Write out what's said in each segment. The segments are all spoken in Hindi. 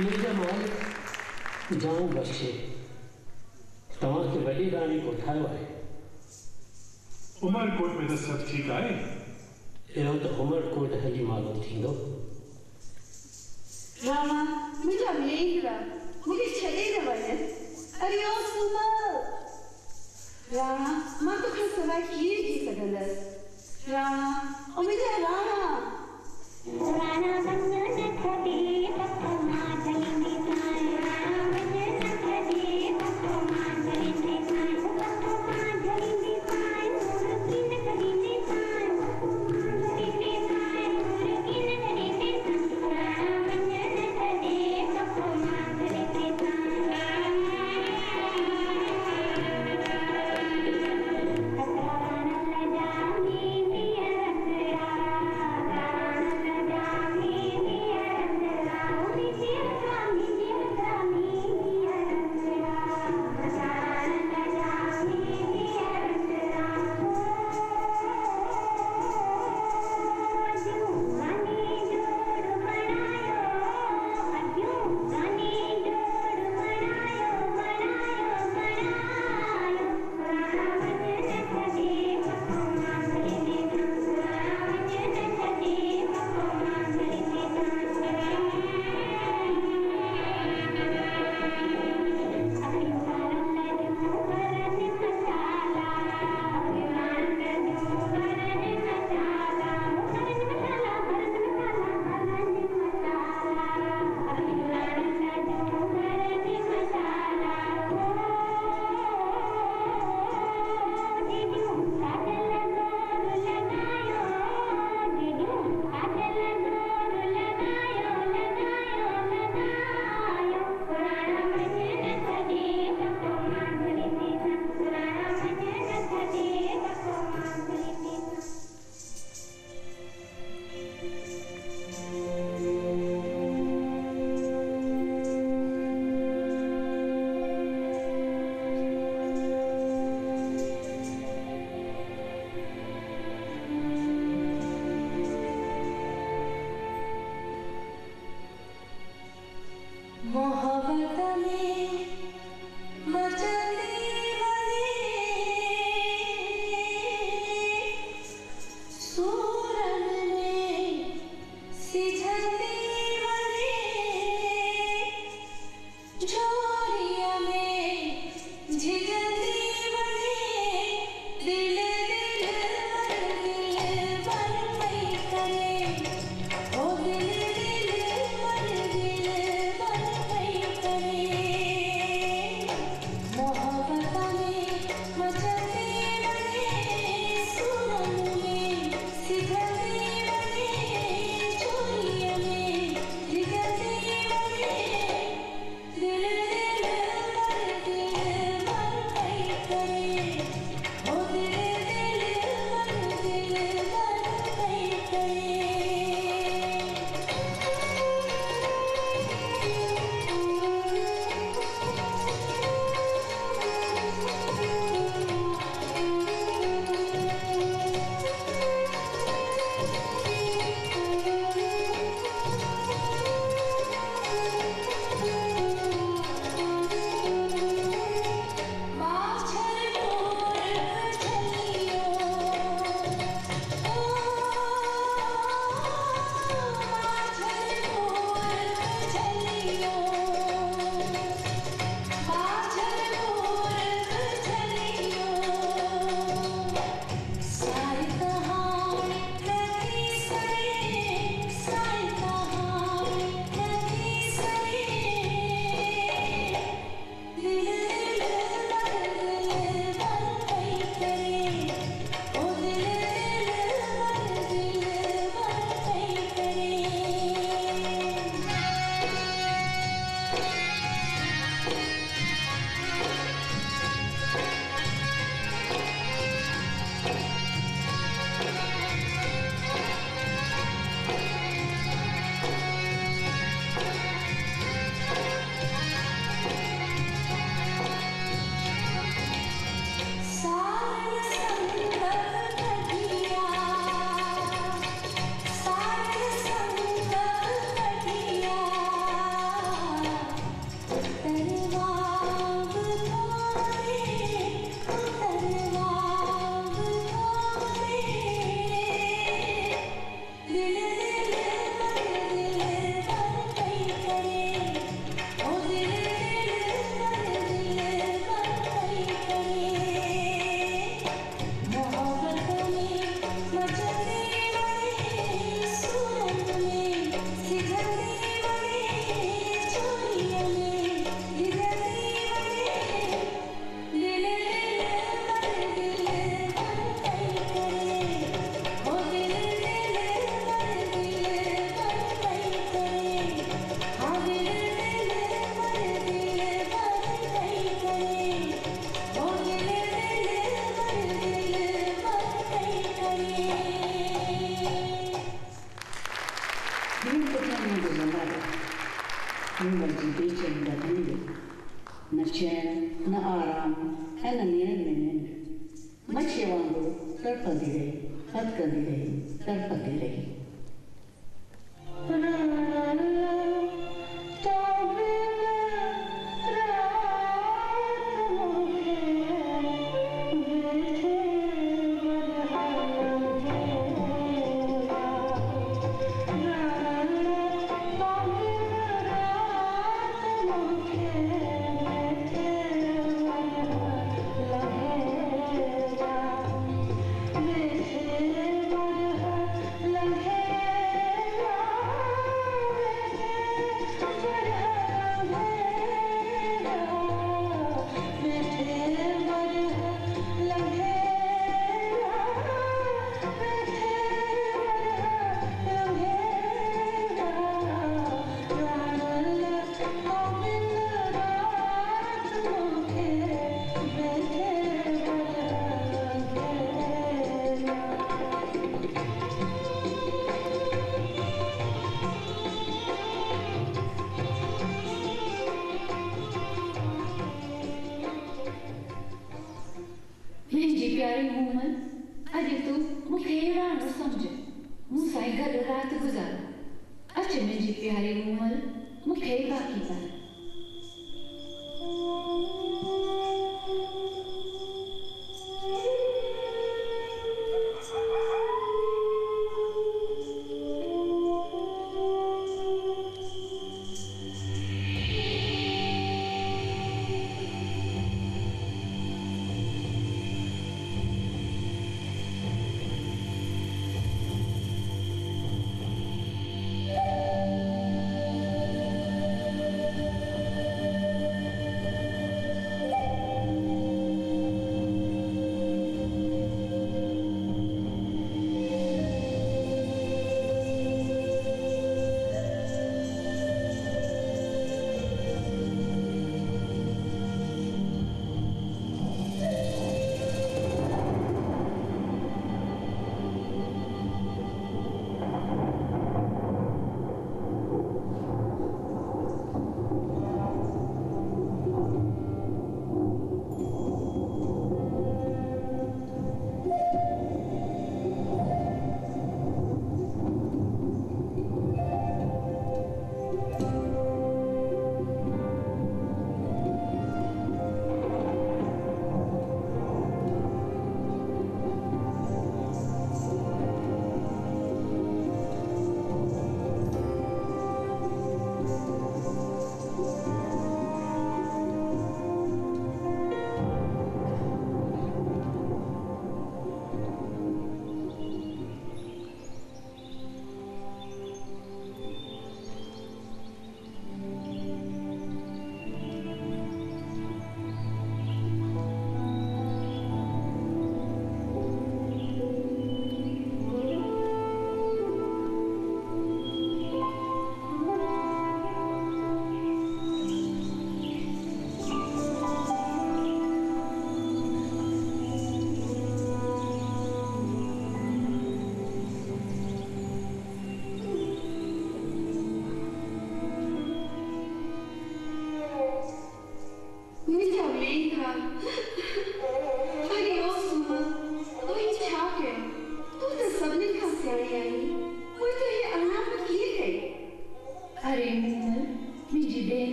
मुंहिंजा मालिक जान बख़्शे तव्हांखे वॾी राणी को ठाहियो आहे। उमरकोट में त सभु ठीकु आहे। इहो त उमरकोट हली मालूम थींदो। रामा मुंहिंजा मेंढरा मूंखे छॾे न वञनि। अरे ओ सुमल राणा मां तोखां सवाइ कीअं थी सघंदसि। राणा ओ मुंहिंजा राणा राणा बंगल न खपे पप्पा मां चली में राणा बंगल न खपे पप्पा मां चली में पप्पा मां चली में मुर्गी न करी में मुर्गी न करी में राणा बंगल न खपे पप्पा मां चली में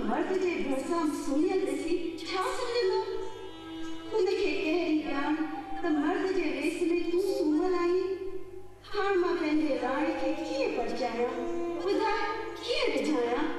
मर्द जे भरसां सुनियल ॾिसी छा सम्झंदो? उनखे कहिड़ी ॼाण त मर्द जे वेस में तूं सुम्हल आहीं। हाणे मां पंहिंजे राणी खे कीअं परचायां? ॿुधाए कीअं रिझायां?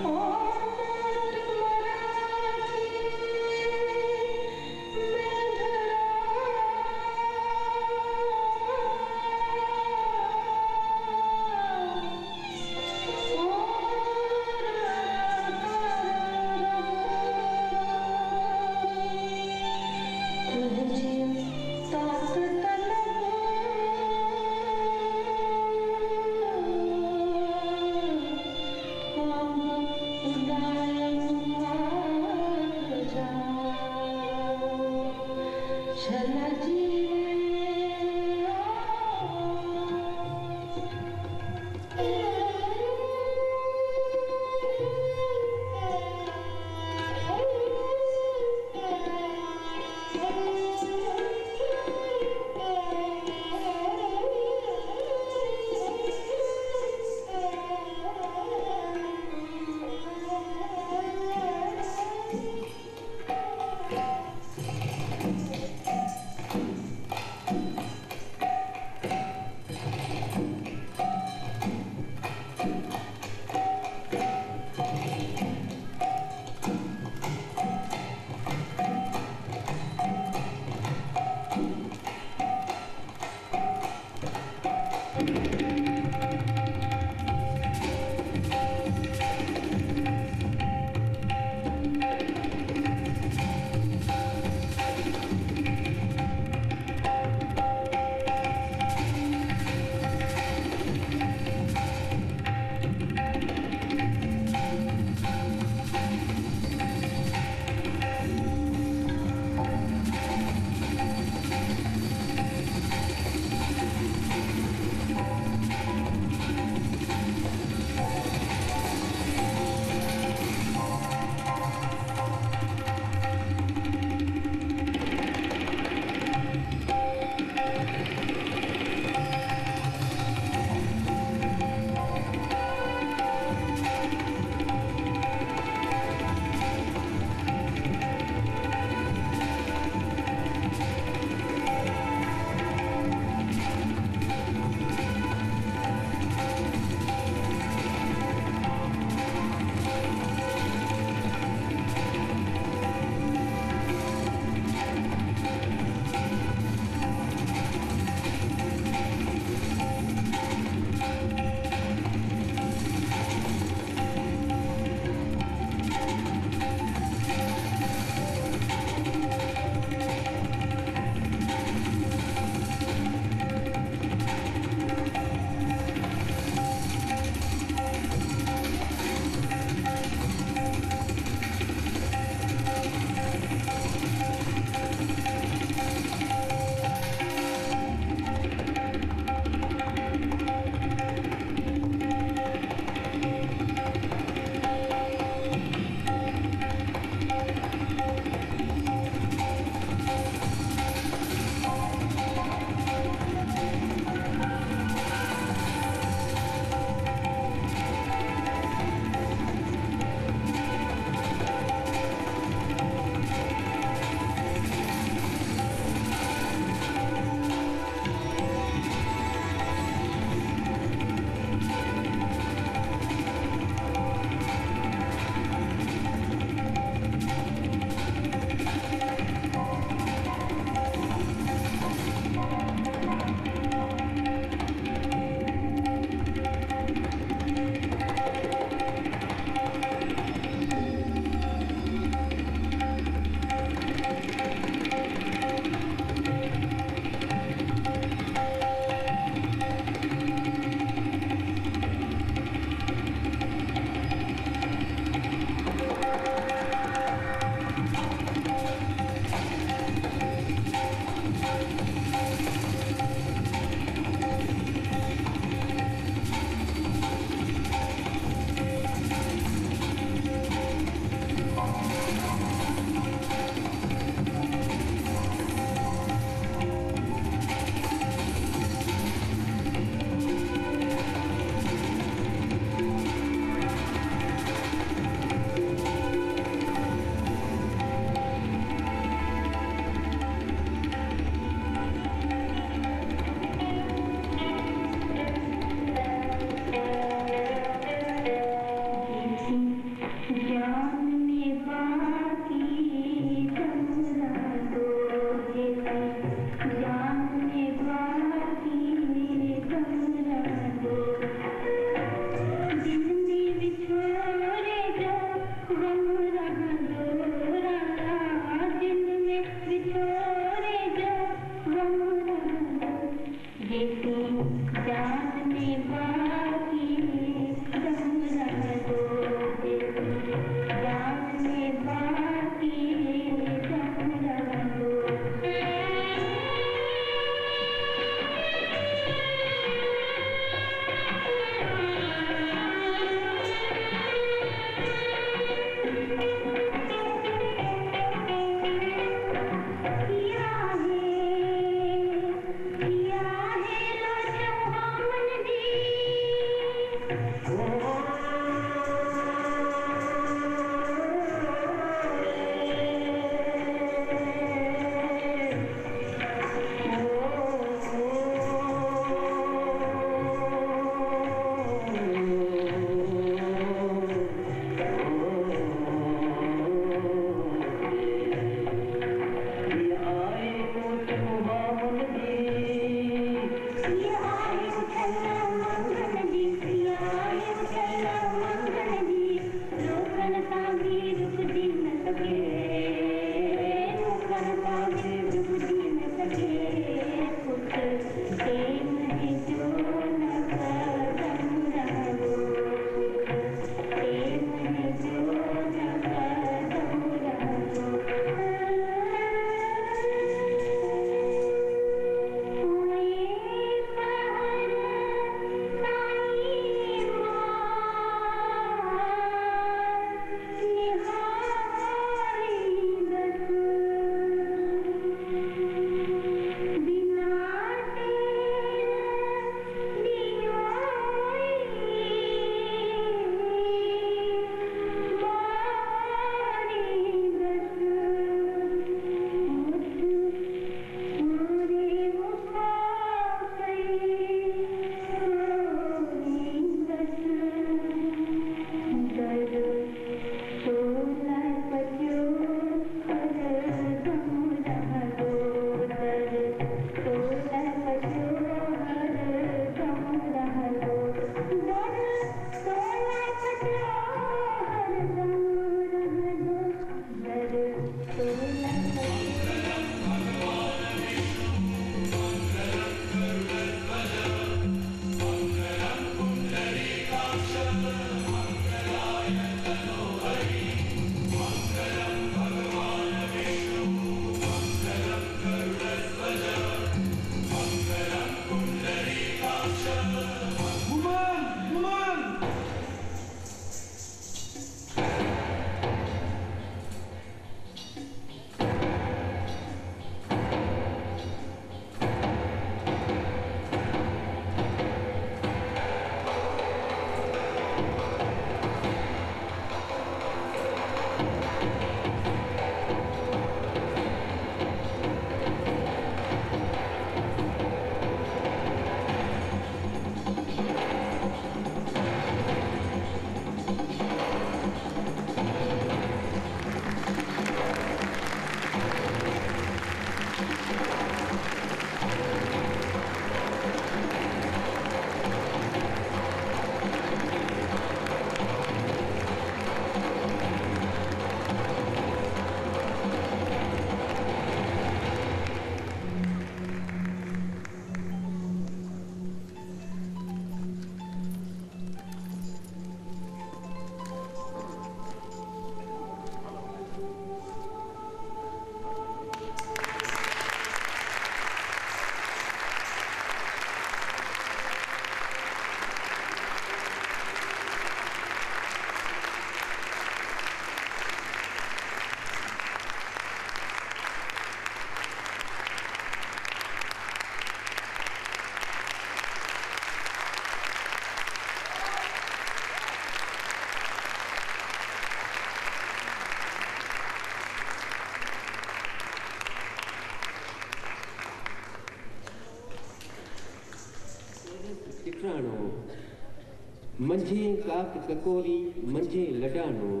लडाणो मंझे काक ककोरी मंझे लडाणो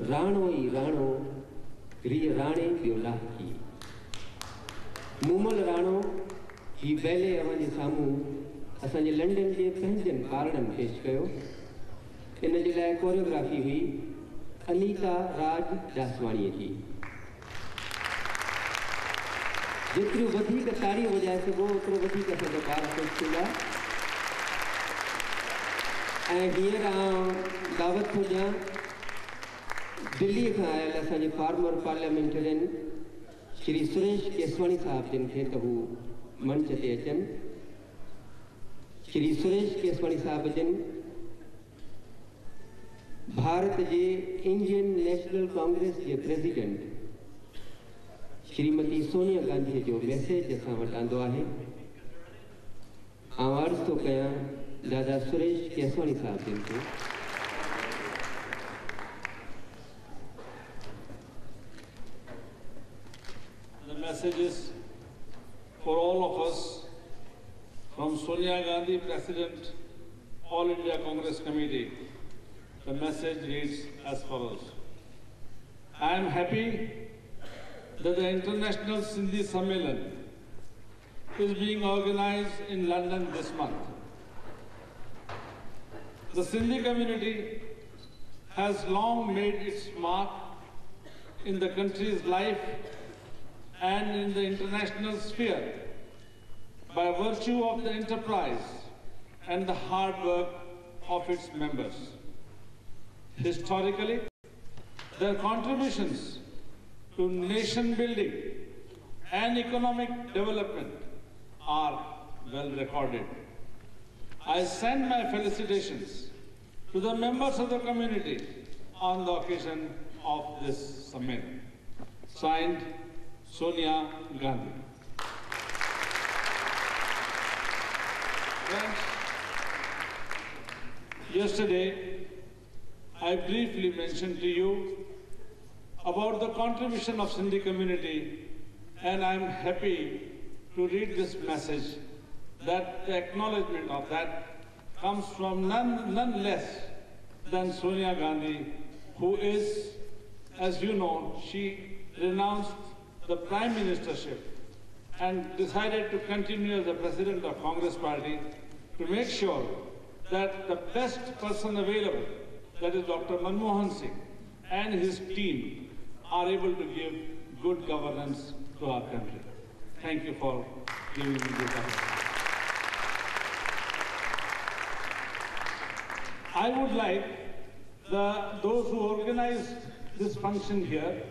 राणो ई राणो रिय राणे पियो लाही मूमल राणो ही बैले अवं साम्हूं असांजे लंडन के पंहिंजनि कारणनि पेश कयो। इन जे लाइ कोरियोग्राफी हुई अनीता राज दासवाणीअ जी। जेतिरियूं वधीक ताड़ियूं वॼाए सघो ओतिरो वधीक असांजा ॿार ख़ुशि थींदा। ऐं हींअर आउं दावत थो ॾियां दिल्लीअ खां आयल असांजे फॉर्मर पार्लियामेंटेरियन श्री सुरेश केसवाणी साहब जिन खे त हू मंच ते अचनि। श्री सुरेश केसवाणी साहब जिन भारत के इंडियन नेशनल कांग्रेस के प्रेसिडेंट श्रीमती सोनिया गांधी जो मैसेज असां वटि आंदो आहे। आउं अर्ज़ थो कयां दादा सुरेश केसवाणी साहब जिन खे। The message is for all of us from Sonia Gandhi, President, All India Congress Committee. The message reads as follows. I am happy that the International Sindhi Sammelan is being organized in London this month. The Sindhi community has long made its mark in the country's life and in the international sphere by virtue of the enterprise and the hard work of its members. Historically, their contributions to nation building and economic development are well recorded. I send my felicitations to the members of the community on the occasion of this summit. Signed, Sonia Gandhi. Friends, yesterday, I briefly mentioned to you about the contribution of Sindhi community, and I'm happy to read this message that the acknowledgement of that comes from none less than Sonia Gandhi, who is, as you know, she renounced the Prime Ministership and decided to continue as the President of Congress Party to make sure that the best person available, that is Dr. Manmohan Singh and his team, are able to give good governance to our country. Thank you for giving me this opportunity. I would like those who organized this function here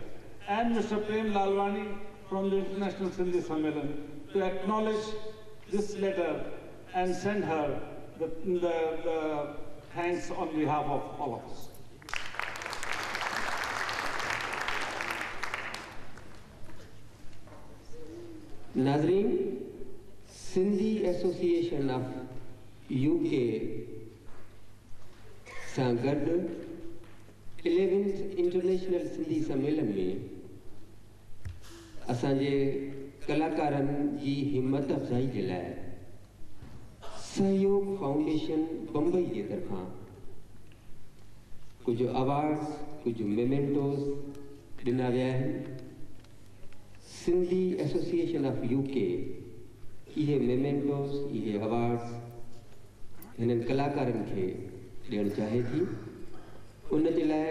and Mr. Prem Lalwani from the International Sindhi Sammelan to acknowledge this letter and send her the thanks on behalf of all of us. नाज़रीन, सिंधी एसोसिएशन ऑफ यूके सां गॾु 11th इंटरनेशनल सिंधी सम्मेलन में असांजे कलाकारनि जी हिम्मत अफ़ज़ाई जे लाइ सहयोग फाउंडेशन बम्बई की तरफां कुछ अवार्ड्स कुछ मेमेंटोस दिना विया आहिनि। सिंधी एसोसिएशन ऑफ यूके इहे मेमेंटोस इहे अवार्ड्स हिननि कलाकारनि खे ॾियणु चाहे थी। उन जे लाइ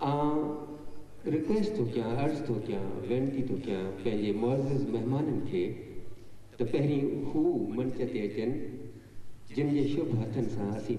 आउं रिक्वेस्ट थो कयां, अर्ज़ थो कयां, वेनती थो कयां पंहिंजे मुअज़्ज़िज़ महिमाननि खे त पहिरीं हू मंच ते अचनि जिन जे शुभ हथनि सां असीं